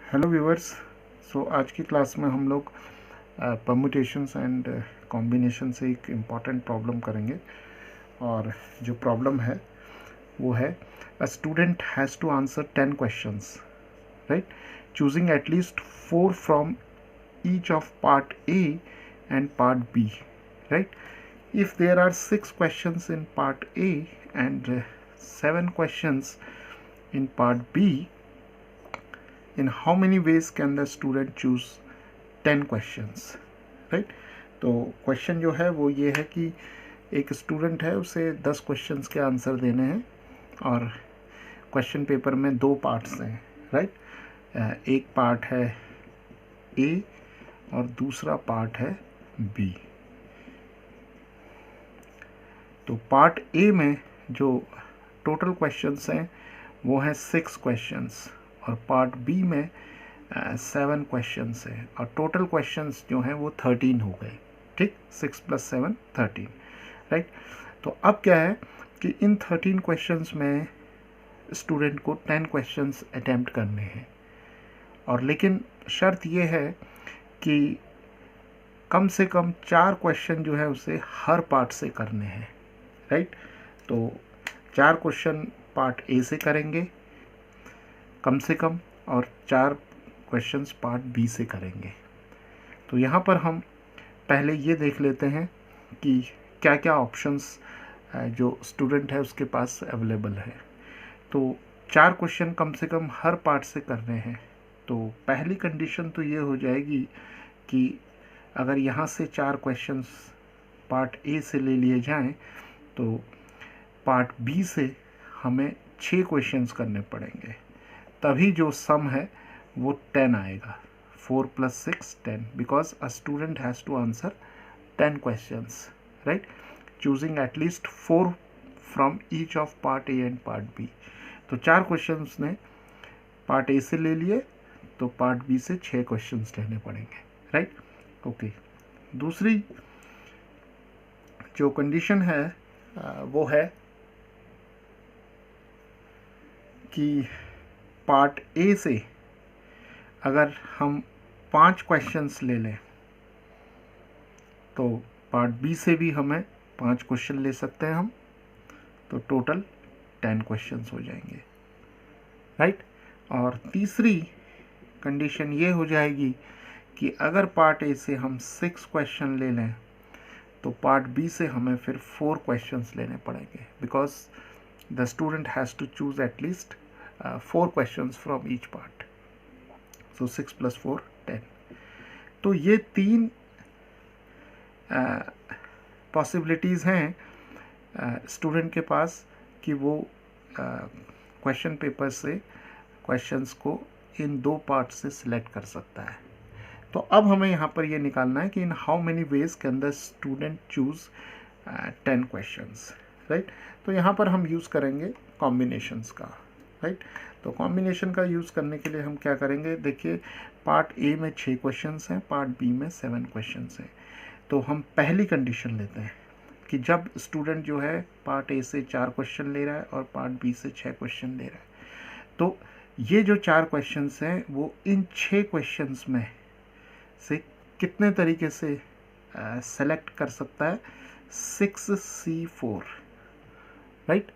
Hello viewers. आज की class में हम लोग परम्यूटेशंस एंड कॉम्बिनेशन से एक इम्पॉर्टेंट प्रॉब्लम करेंगे। और जो प्रॉब्लम है वो है a student has to answer 10 questions, right, choosing at least 4 from each of part A and part B, right. If there are 6 questions in part A and 7 questions in part B, in how many ways can the student choose 10 questions, right? तो question जो है वो ये है कि एक student है, उसे 10 क्वेश्चंस के आंसर देने हैं और क्वेश्चन पेपर में 2 पार्ट्स हैं, राइट। एक पार्ट है ए और दूसरा पार्ट है बी। तो पार्ट ए में जो टोटल क्वेश्चंस हैं वो हैं 6 क्वेश्चंस और पार्ट बी में 7 क्वेश्चंस है और टोटल क्वेश्चंस जो हैं वो 13 हो गए, ठीक। 6 + 7 13, राइट। तो अब क्या है कि इन 13 क्वेश्चंस में स्टूडेंट को 10 क्वेश्चंस अटेम्प्ट करने हैं और लेकिन शर्त ये है कि कम से कम 4 क्वेश्चन जो है उसे हर पार्ट से करने हैं, राइट। तो 4 क्वेश्चन पार्ट ए से करेंगे कम से कम और 4 क्वेश्चंस पार्ट बी से करेंगे। तो यहाँ पर हम पहले ये देख लेते हैं कि क्या क्या ऑप्शंस जो स्टूडेंट है उसके पास अवेलेबल है। तो 4 क्वेश्चन कम से कम हर पार्ट से करने हैं। तो पहली कंडीशन तो ये हो जाएगी कि अगर यहाँ से 4 क्वेश्चंस पार्ट ए से ले लिए जाएं तो पार्ट बी से हमें 6 क्वेश्चंस करने पड़ेंगे, तभी जो सम है वो 10 आएगा। 4 + 6 10, because a student has to answer 10 questions, right, choosing at least 4 from each of part A and part B. तो 4 क्वेश्चंस ने पार्ट ए से ले लिए तो पार्ट बी से 6 क्वेश्चंस लेने पड़ेंगे, राइट। ओके, दूसरी जो कंडीशन है वो है कि पार्ट ए से अगर हम 5 क्वेश्चंस ले लें तो पार्ट बी से भी हमें 5 क्वेश्चन ले सकते हैं हम, तो टोटल 10 क्वेश्चंस हो जाएंगे, राइट। और तीसरी कंडीशन ये हो जाएगी कि अगर पार्ट ए से हम 6 क्वेश्चन ले लें तो पार्ट बी से हमें फिर 4 क्वेश्चंस लेने पड़ेंगे, because the student has to choose at least 4 questions from each part. So 6 + 4 10। तो ये 3 पॉसिबिलिटीज़ हैं स्टूडेंट के पास कि वो क्वेश्चन पेपर से क्वेश्चंस को इन 2 पार्ट से सिलेक्ट कर सकता है। तो अब हमें यहाँ पर ये निकालना है कि in how many ways can the student choose 10 questions, right. तो यहाँ पर हम यूज़ करेंगे कॉम्बिनेशंस का, राइट। तो कॉम्बिनेशन का यूज़ करने के लिए हम क्या करेंगे, देखिए पार्ट ए में 6 क्वेश्चंस हैं, पार्ट बी में 7 क्वेश्चंस हैं। तो हम पहली कंडीशन लेते हैं कि जब स्टूडेंट जो है पार्ट ए से 4 क्वेश्चन ले रहा है और पार्ट बी से 6 क्वेश्चन ले रहा है, तो ये जो 4 क्वेश्चंस हैं वो इन 6 क्वेश्चंस में से कितने तरीके से सेलेक्ट कर सकता है, 6C4, राइट।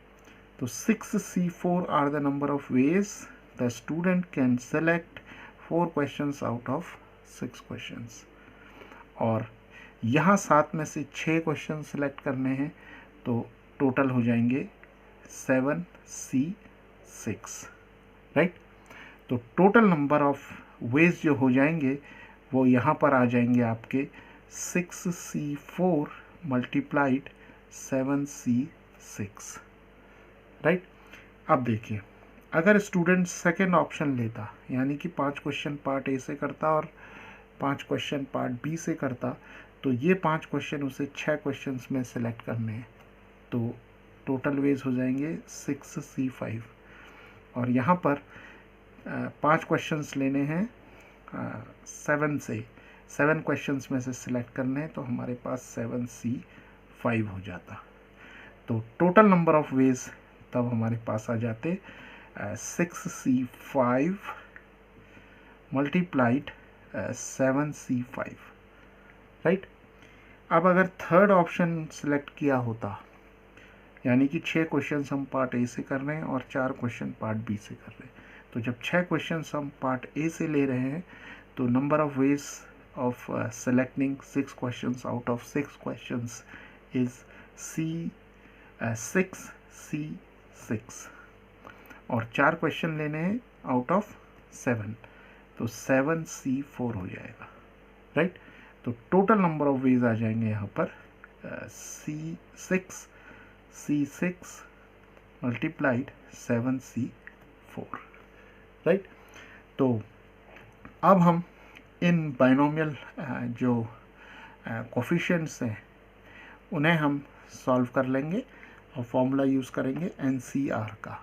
तो 6C4 are the number of ways the student can select 4 questions out of 6 questions. और यहाँ 7 में से 6 क्वेश्चन सेलेक्ट करने हैं तो टोटल हो जाएंगे 7C6, राइट। तो टोटल नंबर ऑफ वेज जो हो जाएंगे वो यहाँ पर आ जाएंगे आपके 6C4 × 7C6, राइट। अब देखिए अगर स्टूडेंट सेकेंड ऑप्शन लेता, यानी कि 5 क्वेश्चन पार्ट ए से करता और 5 क्वेश्चन पार्ट बी से करता, तो ये 5 क्वेश्चन उसे 6 क्वेश्चंस में सेलेक्ट करने हैं, तो टोटल वेज हो जाएंगे 6C5। और यहाँ पर 5 क्वेश्चंस लेने हैं 7 क्वेश्चंस में से सिलेक्ट करने हैं, तो हमारे पास 7C5 हो जाता। तो टोटल नंबर ऑफ वेज तब हमारे पास आ जाते 6C5 मल्टीप्लाइड 7C5, राइट। अब अगर थर्ड ऑप्शन सिलेक्ट किया होता, यानी कि 6 क्वेश्चन हम पार्ट ए से कर रहे हैं और 4 क्वेश्चन पार्ट बी से कर रहे हैं, तो जब 6 क्वेश्चन हम पार्ट ए से ले रहे हैं तो number of ways of selecting 6 questions out of 6 questions is 6C6 और 4 क्वेश्चन लेने हैं आउट ऑफ 7, तो 7C4 हो जाएगा, राइट। तो टोटल नंबर ऑफ वेज आ जाएंगे यहाँ पर C6 मल्टीप्लाइड 7C4, राइट। तो अब हम इन बाइनोमियल जो कोफिशिएंट्स हैं उन्हें हम सॉल्व कर लेंगे और फॉर्मूला यूज़ करेंगे NCR का।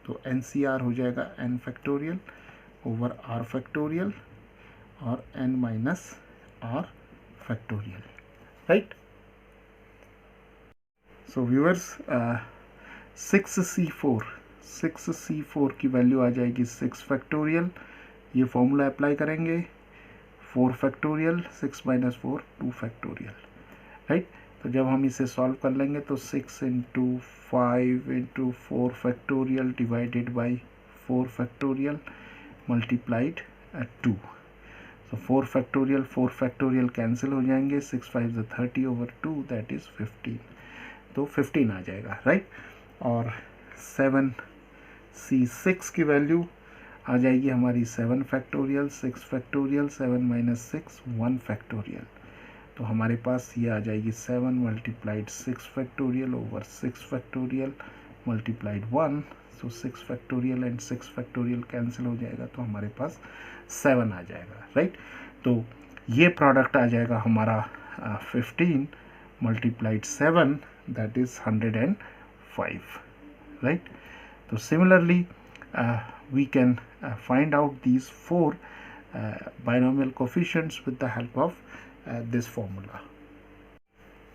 तो NCR हो जाएगा n factorial over r factorial और n minus r factorial, right. So viewers 6C4 की वैल्यू आ जाएगी 6 फैक्टोरियल, ये फॉर्मूला अप्लाई करेंगे 4 फैक्टोरियल 6 माइनस 4 2 फैक्टोरियल, राइट। तो जब हम इसे सॉल्व कर लेंगे तो 6 into 5 into 4 factorial divided by 4 factorial multiplied 2, तो 4 फैक्टोरियल कैंसिल हो जाएंगे, 6 5 30 ओवर 2 दैट इज़ 15, तो 15 आ जाएगा, राइट। और 7C6 की वैल्यू आ जाएगी हमारी 7 फैक्टोरियल 6 फैक्टोरियल 7 माइनस 6 1 फैक्टोरियल, तो हमारे पास ये आ जाएगी 7 multiplied 6 factorial over 6 factorial multiplied 1, so 6 factorial and 6 factorial cancel हो जाएगा, तो हमारे पास 7 आ जाएगा, राइट। तो ये प्रोडक्ट आ जाएगा हमारा 15 मल्टीप्लाइड 7 दैट इज़ 105, राइट। तो similarly we can find out these 4 binomial coefficients with the help of this formula.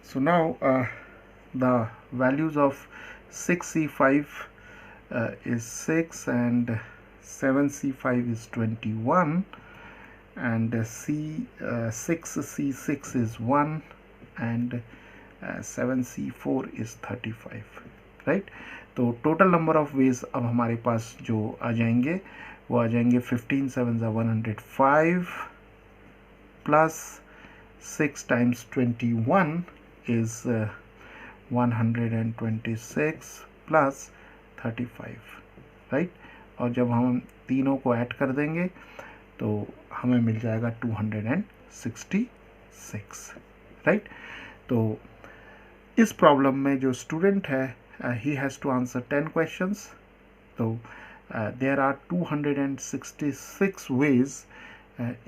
So now the values of 6C5 is 6 and 7C5 is 21 and 6C6 is 1 and 7C4 is 35, right. तो total number of veg अब हमारे पास जो आ जाएंगे वो आ जाएंगे 15 7 105 plus 6 times 21 is 126 plus 35, right. और जब हम तीनों को ऐड कर देंगे तो हमें मिल जाएगा 266, राइट। तो इस प्रॉब्लम में जो स्टूडेंट है he has to answer 10 questions, so there are 266 ways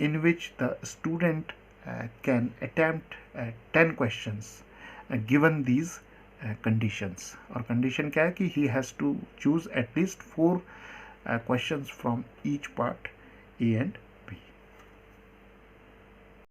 in which the student can attempt 10 questions given these conditions, और condition क्या है कि he has to choose at least 4 questions from each part A and